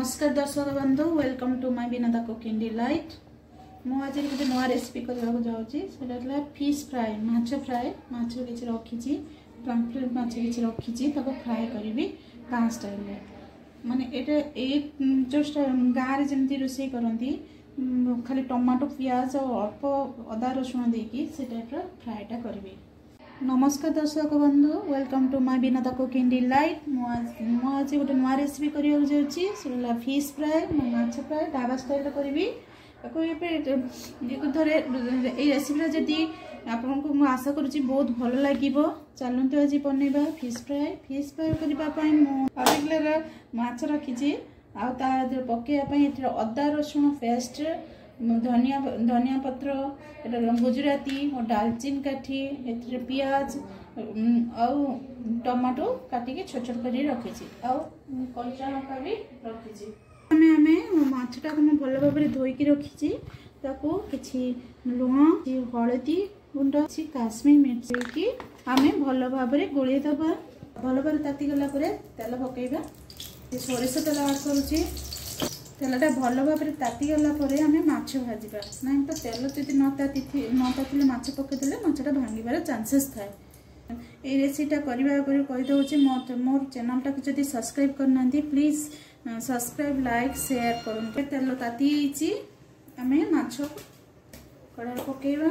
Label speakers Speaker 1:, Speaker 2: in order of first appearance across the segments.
Speaker 1: नमस्कार दर्शक बंधु, welcome to my Binada cooking delight. मु आज गोटे नुआ रेसिपी करने जाऊँगी। फिश फ्राए, माछ फ्राए, माछ किसी रखी पाम्पलेट माछ किसी रखी फ्राए करी गाँ स्टाइल माने ये जो गाँव जमी रोषे करती खाली टमाटो पियाज और अल्प अदा रसुण देकी से टाइप फ्राएटा करी। नमस्कार दर्शक बंधु, welcome to my Binada cooking delight. आज गोटे नुआ रेसिपी करने जाऊँगी। फिश फ्राए, माछ फ्राए ढाबा स्टाइल करी। थे रेसिपी जदि आपको आशा करुँची बहुत भल लगे, चलते आज बनवा फिश फ्राए। फिश फ्राए करने माछ रखी पकड़ापी अदा रसुण पेस्ट, धनिया पत्र, गुजराती और दालचीनी काठी, पियाज आउ टमाटो काटिकी छोट छोट कर रखी कंचा लंका भी रखी। माछटा को भल भाव धोईकी रखी कि लुण, हलदी गुंड, काश्मीर मिर्च आम भल भाव गोलैदबा। भल भाव तातीगला तेल पकईबा, सोरिष तेल आड करुँची। तेलटा भल भाव तातीगला आम माछ भाजवा ना तो तेल जब न ताती माछ पकईदे माछटा भांगार चान्सेस थाए। ये रेसिपीटा करने आगे कहीदे मोर चैनलटा को जब सब्सक्राइब करना प्लीज सब्सक्राइब, लाइक, शेयर करूँ। तेल ताती आम माछ कड़ा पकईवा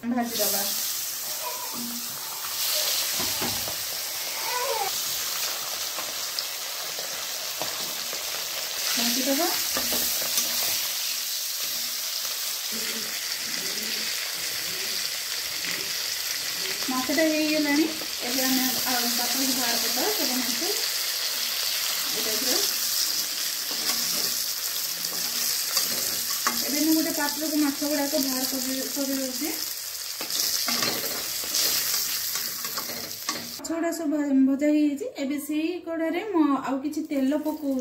Speaker 1: भाजीदबा। भाजीदबा माछटा होगला पात्र बाहर करदे गोटे पात्र को माछ गुड़ाक बाहर कर गुड़ा सब भजा हो कड़े आउ कि तेल पकाऊँ।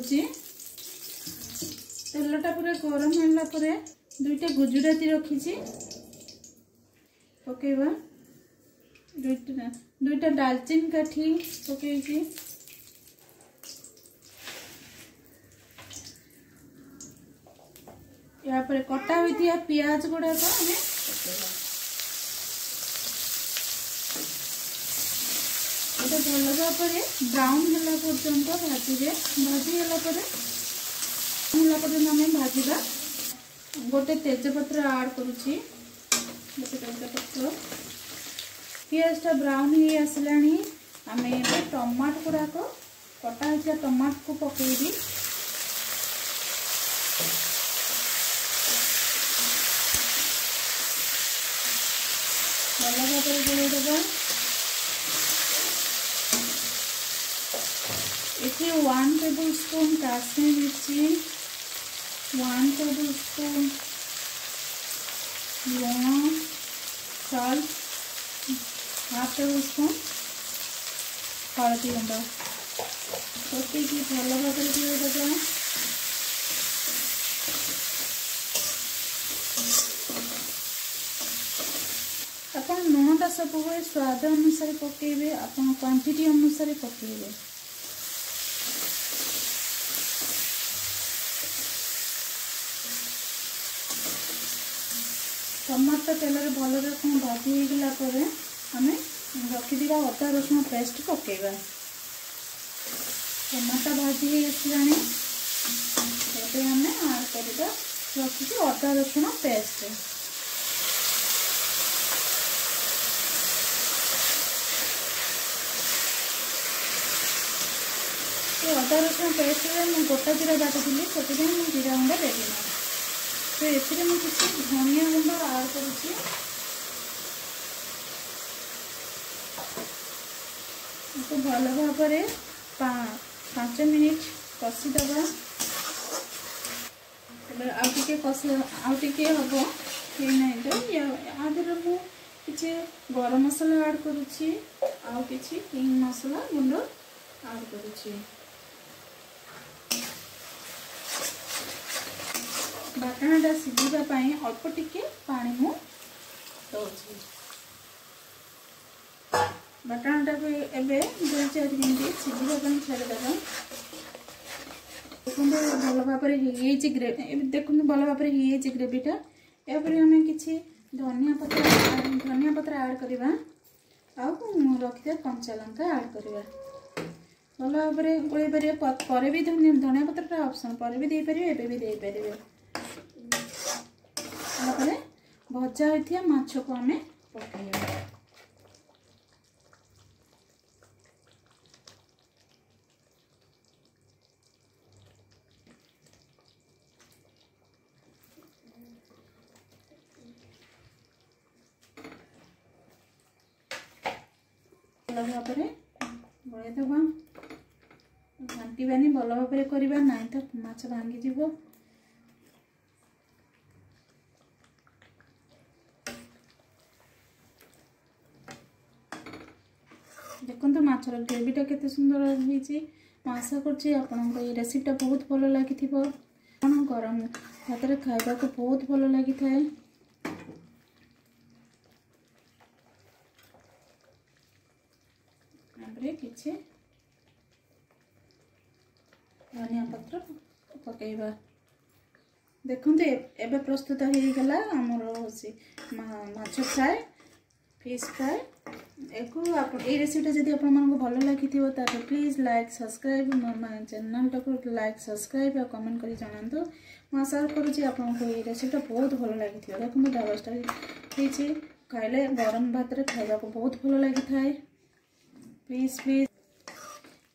Speaker 1: तेलटा पूरा गरम होगा दुईटा गुजराती रखी पकेवा, दुईटा दालचीनी काठी पकई, या कटा हुई पियाज गुड़ाक भल भाव ब्राउन है पर्यंत भाजीबे। भाजीगला आम भाजवा। गोटे तेजपत्र आड करुँची, गोटे तेजपत्र। पियाजटा ब्राउन हो आसला आम टमाटो गुड़ाक कटा होता टमाटो को पकईबी। भल भाव गोलैदबा। ये 1 टेबल स्पून काश्मीर मिर्ची, 1 टेबल स्पून लुण, सॉल्ट, 1/2 टेबल स्पून हलदी गुंड पकईकी भल भाव गोलैदबा। आप लुणटा सब स्वाद अनुसार पकईबे, आप क्वांटिटी अनुसार पकईबे। टमाटर तेल भल रकम भाजी होगला आम रखिदा अदा रसुण पेस्ट पकईबा। टमाटर भाजी आसला आम आड करवा रखी अदा रसुण पेस्ट। अदा रसुण पेस्ट में गोटा जीरा बाटुली से जीरा गुंड देवी ना तो ये किसी धनिया गुंड आड करुँची। भल भाव 5 मिनिट कषिदबा। आउटे हम आदर मुझे गरम मसला आड करुँची, आउ किछि हिंग मसला गुंड आड करुँची। बाटणाटा सिझापी अल्प टिके पानी मु दौची। बाटणाटा को एवं 2-4 मिनिट सिझापी छाड़देव। देखो भल भाव ग्रेवी देखो भल भाव ग्रेवीटा यापर आम कि धनिया पत्र ऐड करवा रखिए कंचा लंका ऐड करवा भल भाव गोल पारे भी धनिया पत्र ऑप्शन पर भी दे पारे एबे भी दे पारे भजा होती माछ को आम पकाइबा भल भाव गोल दबा घाटानी भल भाव करवा ना तो माछ भांगी जीव देखो माछर ग्रेवीटा केते सुंदर होईची आशा करछि आपनको ये रेसिपीटा बहुत भल लगी गरम भात रे खाइबा को बहुत भल लगी थाए किछि धनिया पत्र पकाइबा देखो एबे प्रस्तुत हो गला हमर होसी माछ फ्राई फिश फ्राई एको आप ए रेसिपीटा जदि आपण मानको भल लागिथिबो ता please like subscribe more channel टाको लाइक सब्सक्राइब और कमेंट करी जणांतो म आशा करूची आपनको ए रेसिपीटा बहुत भल लागिथिबो देखो डाबस्टा हेछि खाइले गरम भात रे खाइबा को बहुत भल लागि थाए प्लीज प्लीज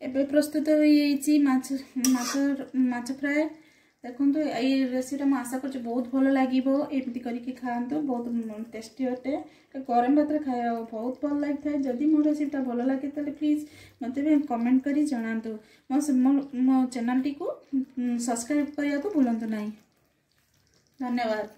Speaker 1: एबे प्रस्तुत होईची माछ फ्राई देखो ये रेसिपीटा मैं आशा कर बहुत भल लगे एमती करके खातु बहुत टेस्टी अटे गरम भात खाया बहुत भल लगी था जदि मो रेसिपीटा भल लगे तो प्लीज मत कमेंट करी जणातु मो चैनल टी को सब्सक्राइब करने को भूलु ना। धन्यवाद।